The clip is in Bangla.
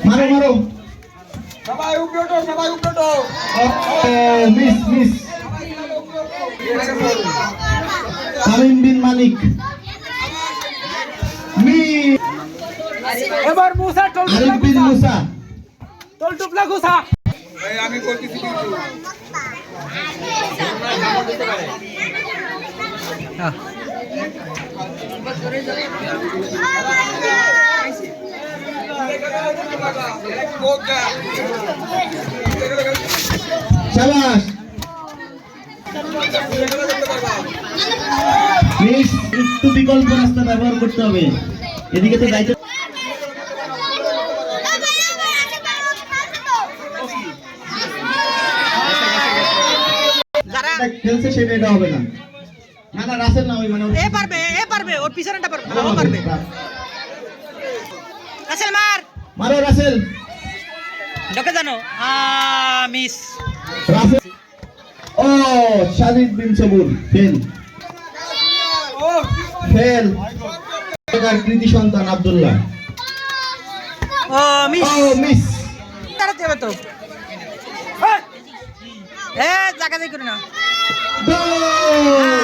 মারো মারো সবাই উপরে ওঠো, সবাই উপরে ওঠো। মিস মিস শামীম বিন মালিক মিস এবার মুসা আরিফ বিন মুসা টুপলা ঘুষা। আমি করতেছি কিন্তু শাবাশ মিস একটু বিকল্প রাস্তা ব্যবহার করতে হবে এদিকে তো দায়িত্ব খেলছে সেটা এটা হবে না না না রাসেল না ওই মানে এ পারবে ওর পিছনেটা পারবে ও পারবে রাসেল মার মারো রাসেল ঢোকে জানো মিস রাসেল ও শাহিদ বিন সবুর ফেল ফেল এটার কৃতি সন্তান আব্দুল্লাহ ও মিস ও মিস তাড়াতে হবে তো জায়গা যাই করি না গোল